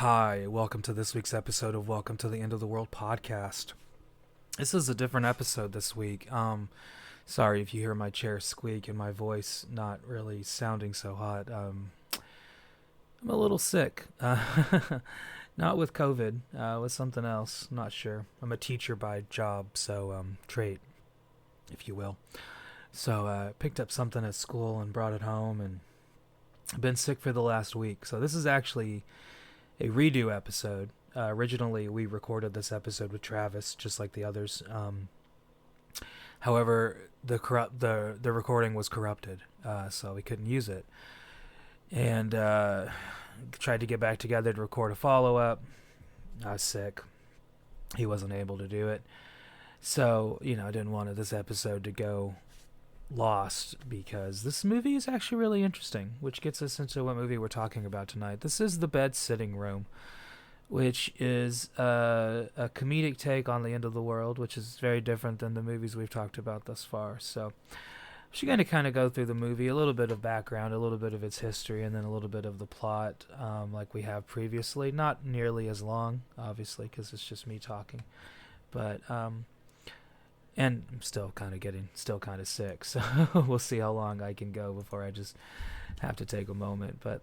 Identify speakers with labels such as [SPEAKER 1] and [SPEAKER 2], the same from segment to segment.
[SPEAKER 1] Hi, welcome to this week's episode of Welcome to the End of the World podcast. This is a different episode this week. Sorry if you hear my chair squeak and my voice not really sounding so hot. I'm a little sick. Not with COVID, with something else. Not sure. I'm a teacher by job, so trait, if you will. So picked up something at school and brought it home, and I've been sick for the last week. So this is actually a redo episode. Originally, we recorded this episode with Travis, just like the others. However, the recording was corrupted, so we couldn't use it. And tried to get back together to record a follow-up. I was sick. He wasn't able to do it. So, I didn't want this episode to go lost, because this movie is actually really interesting, which gets us into what movie we're talking about tonight. This is The Bed Sitting Room, which is a comedic take on the end of the world, which is very different than the movies we've talked about thus far. So I'm just going to kind of go through the movie, a little bit of background, a little bit of its history, and then a little bit of the plot, like we have previously. Not nearly as long, obviously, because it's just me talking, but and I'm still kind of sick, so we'll see how long I can go before I just have to take a moment. But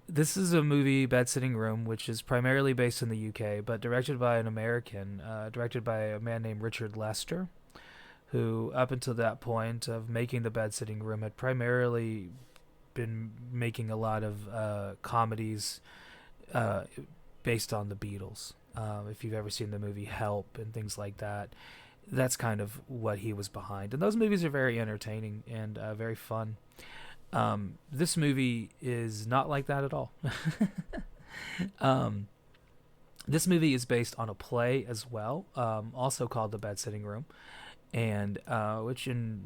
[SPEAKER 1] this is a movie, Bed Sitting Room, which is primarily based in the UK, but directed by an American, directed by a man named Richard Lester, who up until that point of making The Bed Sitting Room had primarily been making a lot of comedies based on the Beatles. If you've ever seen the movie Help and things like that, that's kind of what he was behind. And those movies are very entertaining and very fun. This movie is not like that at all. This movie is based on a play as well, also called The Bed Sitting Room, and which you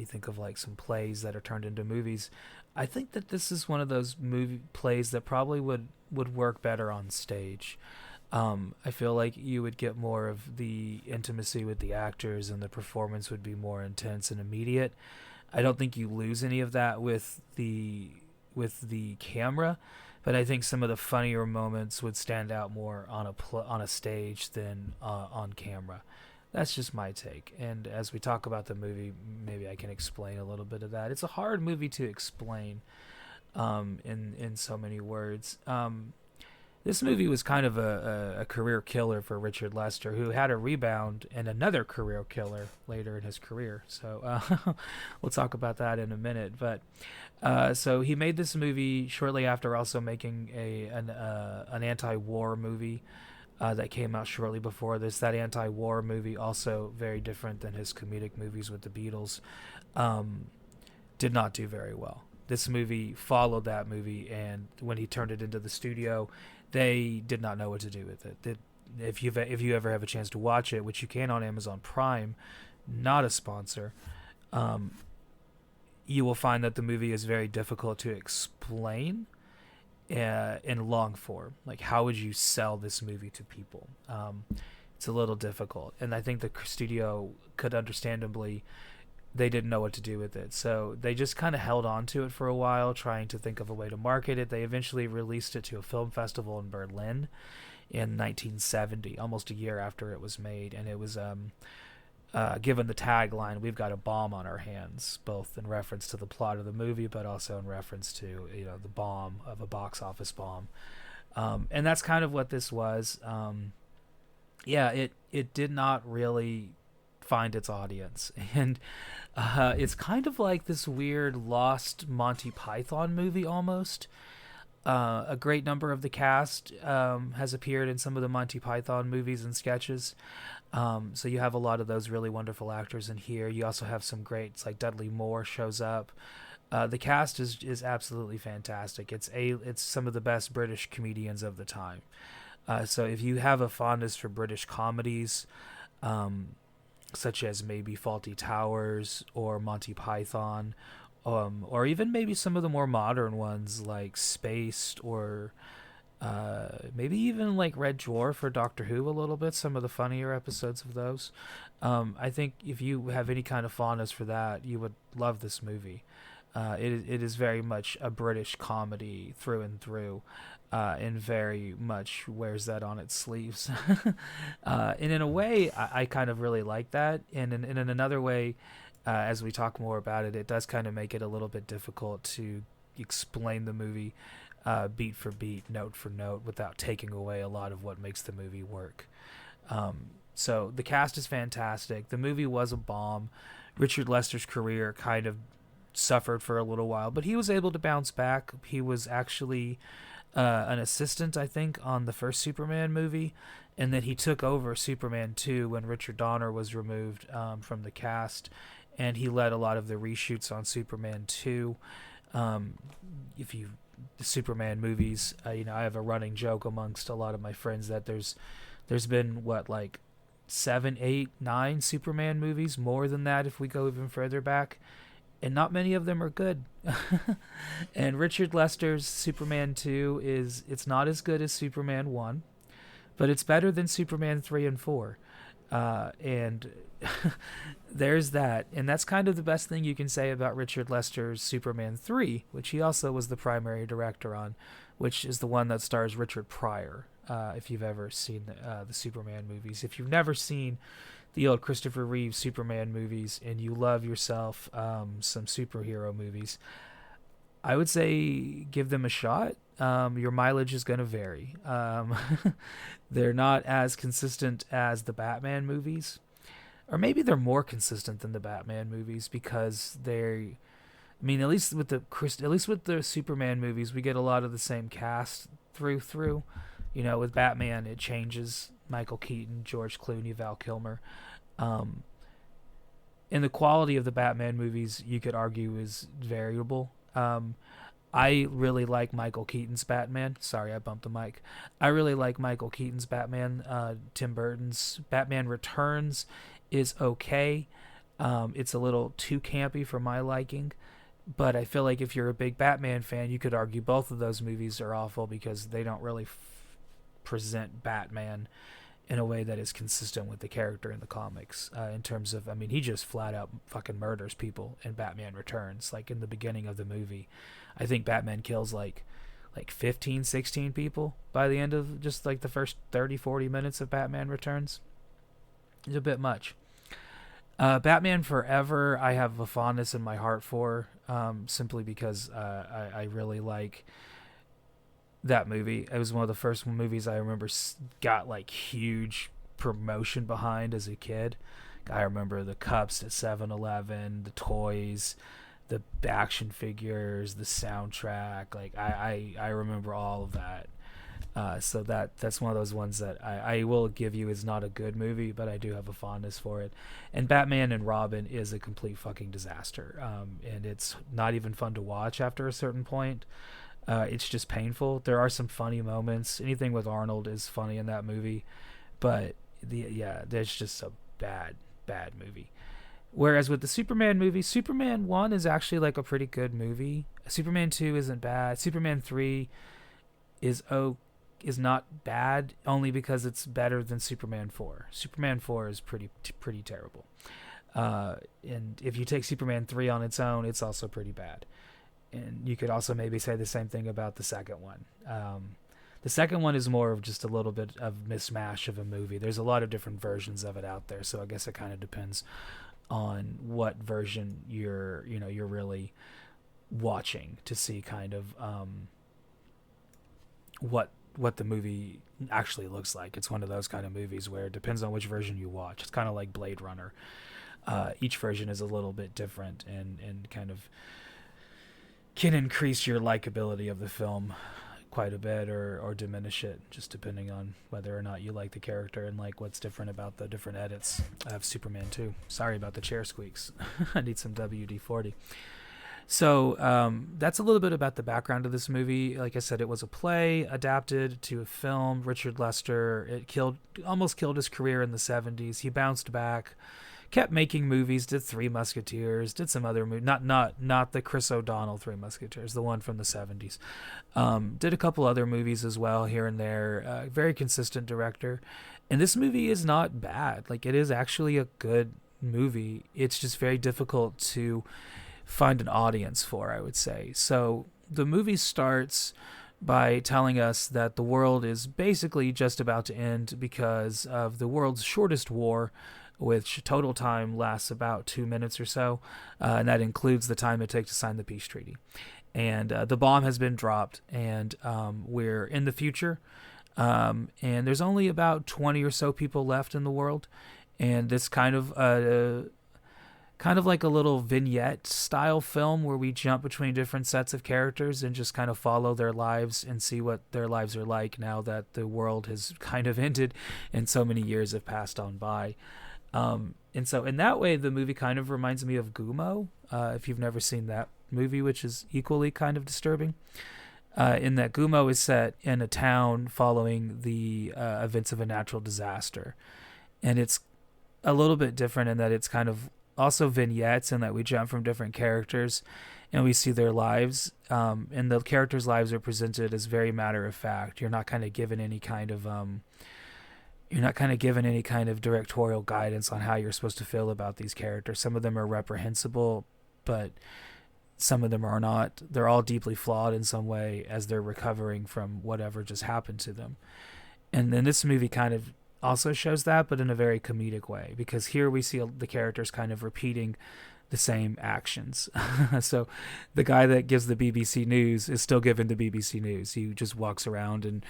[SPEAKER 1] think of like some plays that are turned into movies. I think that this is one of those movie plays that probably would work better on stage. I feel like you would get more of the intimacy with the actors, and the performance would be more intense and immediate. I don't think you lose any of that with the camera, but I think some of the funnier moments would stand out more on a stage than on camera. That's just my take. And as we talk about the movie, maybe I can explain a little bit of that. It's a hard movie to explain in so many words. This movie was kind of a career killer for Richard Lester, who had a rebound and another career killer later in his career. So we'll talk about that in a minute. But so he made this movie shortly after also making an anti-war movie that came out shortly before this. That anti-war movie, also very different than his comedic movies with the Beatles, did not do very well. This movie followed that movie, and when he turned it into the studio, they did not know what to do with it. If you ever have a chance to watch it, which you can on Amazon Prime, not a sponsor, you will find that the movie is very difficult to explain in long form. Like, how would you sell this movie to people? It's a little difficult, and I think the studio could understandably, they didn't know what to do with it. So they just kind of held on to it for a while, trying to think of a way to market it. They eventually released it to a film festival in Berlin in 1970, almost a year after it was made. And it was given the tagline, "We've got a bomb on our hands," both in reference to the plot of the movie, but also in reference to, the bomb of a box office bomb. And that's kind of what this was. It did not really find its audience, and it's kind of like this weird lost Monty Python movie almost. A great number of the cast has appeared in some of the Monty Python movies and sketches, so you have a lot of those really wonderful actors in here. You also have some greats, like Dudley Moore shows up. The cast is absolutely fantastic. It's some of the best British comedians of the time. So if you have a fondness for British comedies, such as maybe Fawlty Towers or Monty Python, or even maybe some of the more modern ones like Spaced, or maybe even like Red Dwarf or Doctor Who a little bit, some of the funnier episodes of those. I think if you have any kind of fondness for that, you would love this movie. It is very much a British comedy through and through, and very much wears that on its sleeves. And in a way, I kind of really like that. And in another way, as we talk more about it, it does kind of make it a little bit difficult to explain the movie beat for beat, note for note, without taking away a lot of what makes the movie work. So the cast is fantastic. The movie was a bomb. Richard Lester's career kind of suffered for a little while, but he was able to bounce back. He was actually an assistant, I think, on the first Superman movie, and then he took over Superman 2 when Richard Donner was removed from the cast, and he led a lot of the reshoots on Superman 2. If you the Superman movies, I have a running joke amongst a lot of my friends that there's been like 7, 8, 9 Superman movies, more than that if we go even further back, and not many of them are good. And Richard Lester's Superman 2 it's not as good as Superman 1, but it's better than Superman 3 and 4. And there's that. And that's kind of the best thing you can say about Richard Lester's Superman 3, which he also was the primary director on, which is the one that stars Richard Pryor. If you've ever seen the Superman movies. If you've never seen the old Christopher Reeve Superman movies and you love yourself some superhero movies, I would say give them a shot. Your mileage is going to vary. They're not as consistent as the Batman movies, or maybe they're more consistent than the Batman movies because at least with the Superman movies, we get a lot of the same cast through. With Batman, it changes. Michael Keaton, George Clooney, Val Kilmer. And the quality of the Batman movies, you could argue, is variable. I really like Michael Keaton's Batman. Sorry, I bumped the mic. I really like Michael Keaton's Batman. Tim Burton's Batman Returns is okay. It's a little too campy for my liking. But I feel like if you're a big Batman fan, you could argue both of those movies are awful because they don't really present Batman in a way that is consistent with the character in the comics, in terms of, he just flat out fucking murders people in Batman Returns. Like in the beginning of the movie, I think Batman kills like 15, 16 people by the end of just like the first 30, 40 minutes of Batman Returns. It's a bit much. Batman Forever, I have a fondness in my heart for, simply because I really like that movie. It was one of the first movies I remember got like huge promotion behind as a kid. I remember the cups at 7-Eleven, the toys, the action figures, the soundtrack. Like I remember all of that. So that's one of those ones that I will give you is not a good movie, but I do have a fondness for it. And Batman and Robin is a complete fucking disaster. And it's not even fun to watch after a certain point. It's just painful. There are some funny moments. Anything with Arnold is funny in that movie, but there's just a bad movie. Whereas with the Superman movie, Superman 1 is actually like a pretty good movie. Superman 2 isn't bad. Superman 3 is not bad, only because it's better than Superman 4. Superman 4 is pretty terrible. And if you take Superman 3 on its own, it's also pretty bad. And you could also maybe say the same thing about the second one. The second one is more of just a little bit of mishmash of a movie. There's a lot of different versions of it out there, so I guess it kind of depends on what version you're really watching to see kind of what the movie actually looks like. It's one of those kind of movies where it depends on which version you watch. It's kind of like Blade Runner. Each version is a little bit different and kind of can increase your likability of the film quite a bit or diminish it, just depending on whether or not you like the character and like what's different about the different edits of Superman 2. Sorry about the chair squeaks. I need some WD-40. So that's a little bit about the background of this movie. Like I said, it was a play adapted to a film. Richard Lester, almost killed his career in the 70s. He bounced back, kept making movies, did Three Musketeers, did some other movies, not the Chris O'Donnell Three Musketeers, the one from the 70s. Did a couple other movies as well here and there. Very consistent director. And this movie is not bad. Like, it is actually a good movie. It's just very difficult to find an audience for, I would say. So the movie starts by telling us that the world is basically just about to end because of the world's shortest war, which total time lasts about 2 minutes or so, and that includes the time it takes to sign the peace treaty. And the bomb has been dropped, and we're in the future, and there's only about 20 or so people left in the world, and this kind of like a little vignette style film where we jump between different sets of characters and just kind of follow their lives and see what their lives are like now that the world has kind of ended and so many years have passed on by. And so in that way, the movie kind of reminds me of Gumo, if you've never seen that movie, which is equally kind of disturbing. In that Gumo is set in a town following the events of a natural disaster. And it's a little bit different in that it's kind of also vignettes, and that we jump from different characters and we see their lives. And the characters' lives are presented as very matter of fact. You're not kind of given any kind of directorial guidance on how you're supposed to feel about these characters. Some of them are reprehensible, but some of them are not. They're all deeply flawed in some way as they're recovering from whatever just happened to them. And then this movie kind of also shows that, but in a very comedic way, because here we see the characters kind of repeating the same actions. So the guy that gives the BBC News is still giving the BBC News. He just walks around and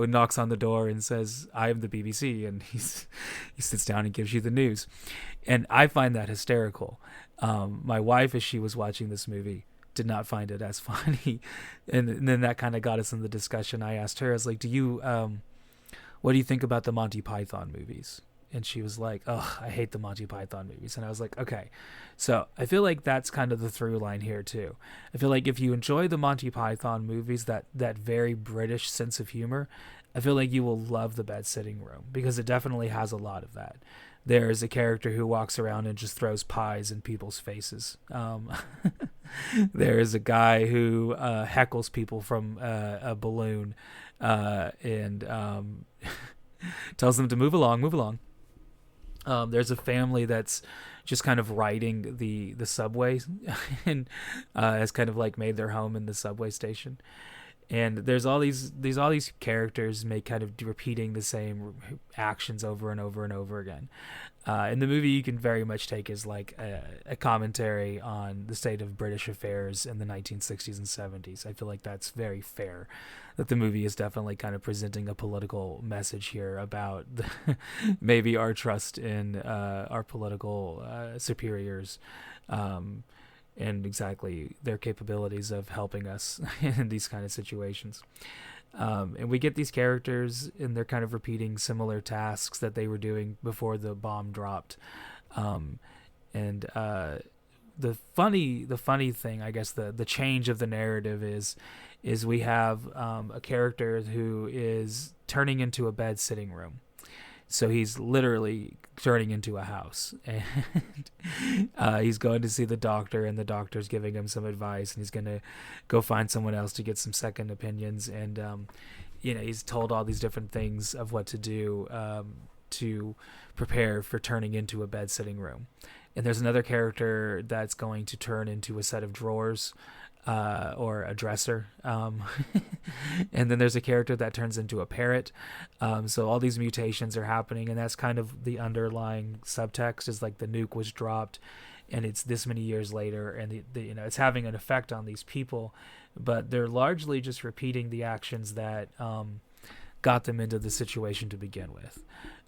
[SPEAKER 1] knocks on the door and says, "I am the BBC," and he sits down and gives you the news. And I find that hysterical. My wife, as she was watching this movie, did not find it as funny. And then that kind of got us in the discussion. I asked her, I was like, what do you think about the Monty Python movies? And she was like, "Oh, I hate the Monty Python movies." And I was like, okay. So I feel like that's kind of the through line here too. I feel like if you enjoy the Monty Python movies, that very British sense of humor, I feel like you will love The Bed Sitting Room, because it definitely has a lot of that. There is a character who walks around and just throws pies in people's faces. There is a guy who heckles people from a balloon and tells them to move along. There's a family that's just kind of riding the subway and has kind of like made their home in the subway station. And there's all these characters kind of repeating the same actions over and over and over again. In the movie, you can very much take as like a commentary on the state of British affairs in the 1960s and 70s. I feel like that's very fair, that the movie is definitely kind of presenting a political message here about maybe our trust in our political superiors, and exactly their capabilities of helping us in these kind of situations. And we get these characters, and they're kind of repeating similar tasks that they were doing before the bomb dropped. And the funny thing, I guess, the change of the narrative is we have a character who is turning into a bed sitting room. So he's literally turning into a house, and he's going to see the doctor, and the doctor's giving him some advice, and he's going to go find someone else to get some second opinions. And, he's told all these different things of what to do to prepare for turning into a bed sitting room. And there's another character that's going to turn into a set of drawers, or a dresser. And then there's a character that turns into a parrot. So all these mutations are happening, and that's kind of the underlying subtext, is like the nuke was dropped and it's this many years later, and it's having an effect on these people, but they're largely just repeating the actions that got them into the situation to begin with.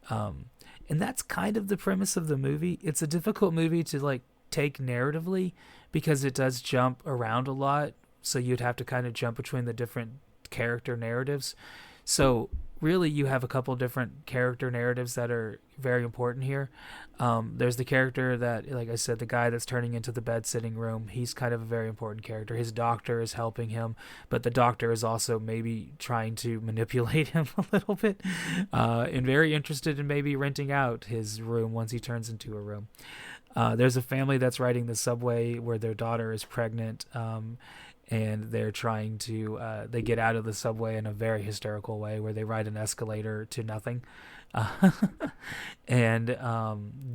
[SPEAKER 1] And that's kind of the premise of the movie. It's a difficult movie to like take narratively, because it does jump around a lot, so you'd have to kind of jump between the different character narratives. So really you have a couple different character narratives that are very important here. There's the character that, like I said, the guy that's turning into the bed sitting room, he's kind of a very important character. His doctor is helping him, but the doctor is also maybe trying to manipulate him a little bit, and very interested in maybe renting out his room once he turns into a room. There's a family that's riding the subway where their daughter is pregnant, and they're trying to they get out of the subway in a very hysterical way where they ride an escalator to nothing. uh, and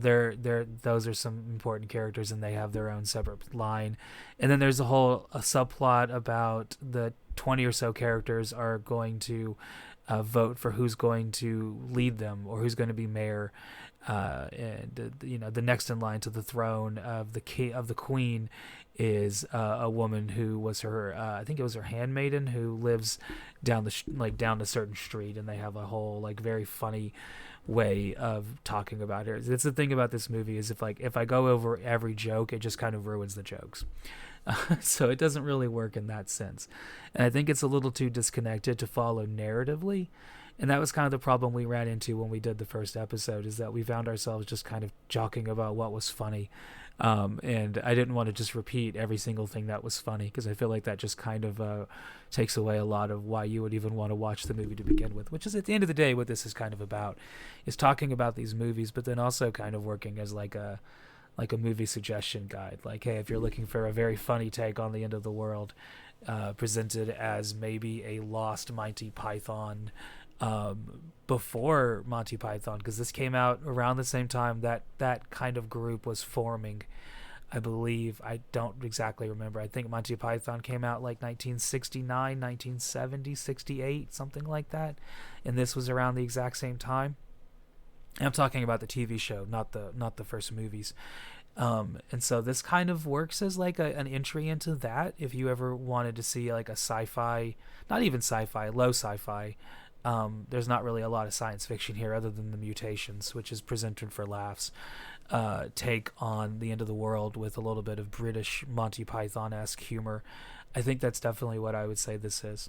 [SPEAKER 1] they're those are some important characters, and they have their own separate line. And then there's a subplot about the 20 or so characters are going to vote for who's going to lead them or who's going to be mayor. And the next in line to the throne of the queen is a woman who was her I think it was her handmaiden, who lives down down a certain street, and they have a whole very funny way of talking about her. It's the thing about this movie is if I go over every joke, it just kind of ruins the jokes. So it doesn't really work in that sense, and I think it's a little too disconnected to follow narratively. And that was kind of the problem we ran into when we did the first episode, is that we found ourselves just kind of joking about what was funny. And I didn't want to just repeat every single thing that was funny, because I feel like that just kind of takes away a lot of why you would even want to watch the movie to begin with, which is at the end of the day what this is kind of about, is talking about these movies, but then also kind of working as like a movie suggestion guide. Like, hey, if you're looking for a very funny take on the end of the world, presented as maybe a lost Monty Python before Monty Python, because this came out around the same time that kind of group was forming, I believe. I don't exactly remember. I think Monty Python came out 1969, 1970, 68, something like that, and this was around the exact same time. And I'm talking about the TV show, not the first movies. And so this kind of works as an entry into that, if you ever wanted to see a sci-fi, not even sci-fi, low sci-fi. There's not really a lot of science fiction here other than the mutations, which is presented for laughs. Take on the end of the world with a little bit of British Monty Python-esque humor. I think that's definitely what I would say this is.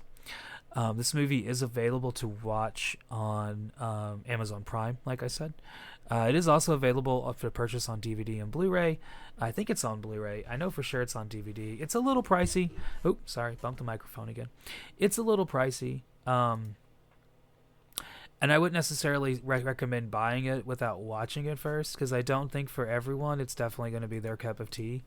[SPEAKER 1] This movie is available to watch on Amazon Prime, like I said. It is also available for purchase on DVD and Blu-ray. I think it's on Blu-ray. I know for sure it's on DVD. It's a little pricey. Oh, sorry, bumped the microphone again. It's a little pricey. And I wouldn't necessarily recommend buying it without watching it first, because I don't think for everyone it's definitely going to be their cup of tea.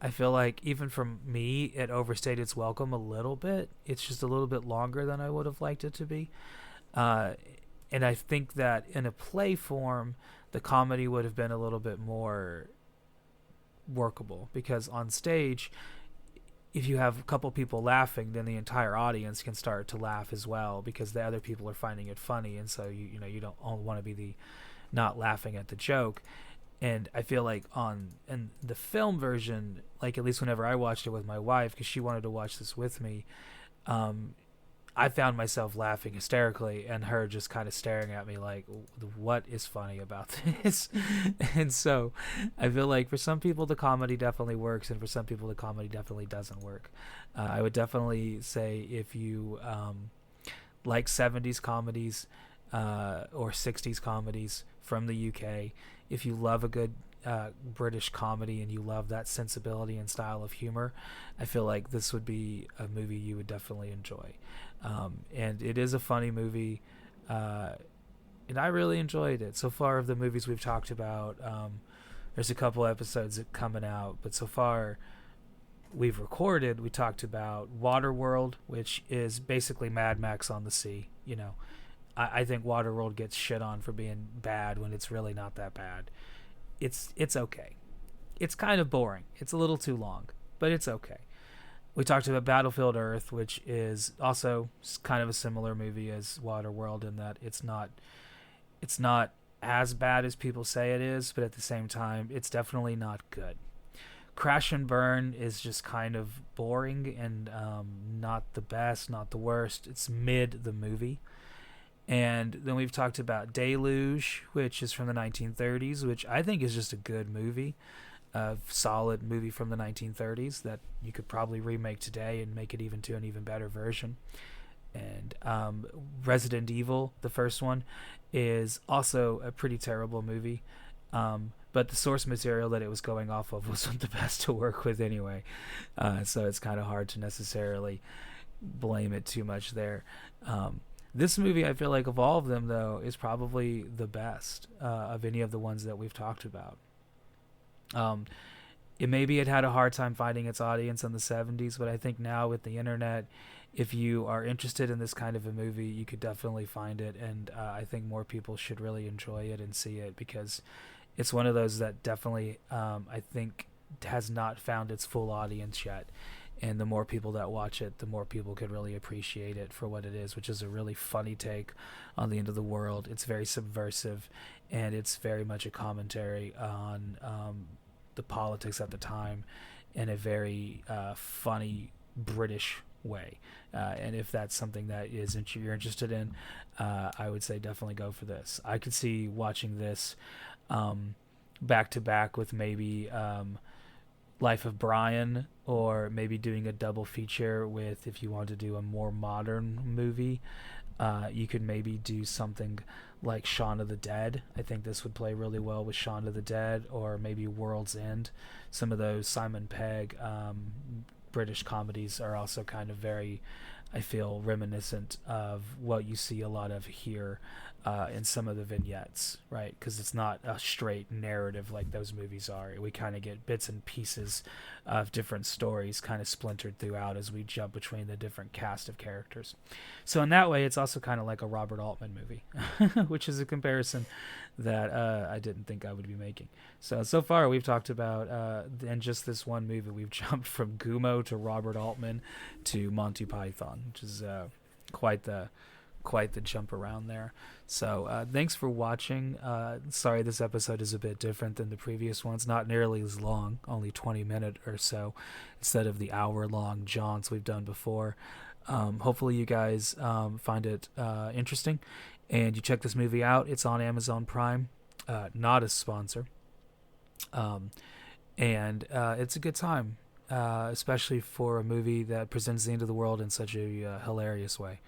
[SPEAKER 1] I feel like even for me, it overstayed its welcome a little bit. It's just a little bit longer than I would have liked it to be. And I think that in a play form, the comedy would have been a little bit more workable, because on stage, if you have a couple people laughing, then the entire audience can start to laugh as well, because the other people are finding it funny, and so you don't want to be the not laughing at the joke. And I feel like in the film version, at least whenever I watched it with my wife, because she wanted to watch this with me, I found myself laughing hysterically, and her just kind of staring at me like, what is funny about this? And so I feel like for some people the comedy definitely works, and for some people the comedy definitely doesn't work. I would definitely say if you like 70s comedies or 60s comedies from the UK, if you love a good British comedy and you love that sensibility and style of humor, I feel like this would be a movie you would definitely enjoy. And it is a funny movie, and I really enjoyed it. So far of the movies we've talked about, there's a couple episodes coming out, but so far we talked about Waterworld, which is basically Mad Max on the sea. I think Waterworld gets shit on for being bad when it's really not that bad. It's okay. It's kind of boring. It's a little too long, but it's okay. We talked about Battlefield Earth, which is also kind of a similar movie as Waterworld in that it's not as bad as people say it is, but at the same time, it's definitely not good. Crash and Burn is just kind of boring and not the best, not the worst. It's mid the movie. And then we've talked about Deluge, which is from the 1930s, which I think is just a good movie. A solid movie from the 1930s that you could probably remake today and make it even to an even better version. And Resident Evil, the first one, is also a pretty terrible movie. But the source material that it was going off of wasn't the best to work with anyway. So it's kind of hard to necessarily blame it too much there. This movie, I feel like of all of them, though, is probably the best of any of the ones that we've talked about. Maybe it had a hard time finding its audience in the 70s, but I think now with the internet, if you are interested in this kind of a movie, you could definitely find it, and I think more people should really enjoy it and see it, because it's one of those that definitely, I think, has not found its full audience yet. And the more people that watch it, the more people could really appreciate it for what it is, which is a really funny take on the end of the world. It's very subversive, and it's very much a commentary on the politics at the time in a very funny British way. And if that's something that you're interested in, I would say definitely go for this. I could see watching this back to back with maybe Life of Brian, or maybe doing a double feature with, if you want to do a more modern movie, you could maybe do something like Shaun of the Dead. I think this would play really well with Shaun of the Dead, or maybe World's End. Some of those Simon Pegg British comedies are also kind of very, I feel, reminiscent of what you see a lot of here in some of the vignettes, right? Because it's not a straight narrative like those movies are. We kind of get bits and pieces of different stories kind of splintered throughout as we jump between the different cast of characters. So in that way, it's also kind of like a Robert Altman movie, which is a comparison that I didn't think I would be making. So far we've talked about, in just this one movie, we've jumped from Gumo to Robert Altman to Monty Python, which is quite the jump around there. So thanks for watching. Sorry this episode is a bit different than the previous ones, not nearly as long, only 20 minutes or so instead of the hour-long jaunts we've done before. Hopefully you guys find it interesting, and you check this movie out. It's on Amazon Prime, not a sponsor, and it's a good time, especially for a movie that presents the end of the world in such a hilarious way.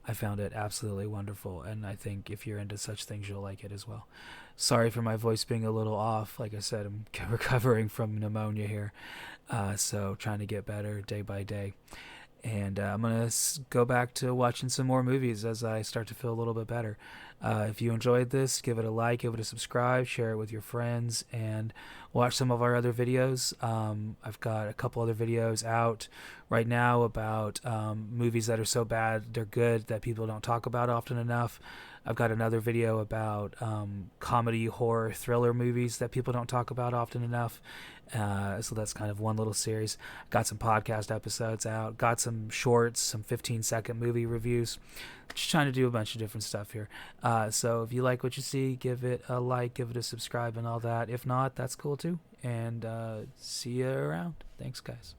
[SPEAKER 1] I found it absolutely wonderful, and I think if you're into such things, you'll like it as well. Sorry for my voice being a little off. Like I said, I'm recovering from pneumonia here, so trying to get better day by day. And I'm going to go back to watching some more movies as I start to feel a little bit better. If you enjoyed this, give it a like, give it a subscribe, share it with your friends, and watch some of our other videos. I've got a couple other videos out right now about movies that are so bad they're good that people don't talk about often enough. I've got another video about comedy, horror, thriller movies that people don't talk about often enough. So that's kind of one little series. Got some podcast episodes out. Got some shorts, some 15-second movie reviews. Just trying to do a bunch of different stuff here. So if you like what you see, give it a like, give it a subscribe and all that. If not, that's cool too. And see you around. Thanks, guys.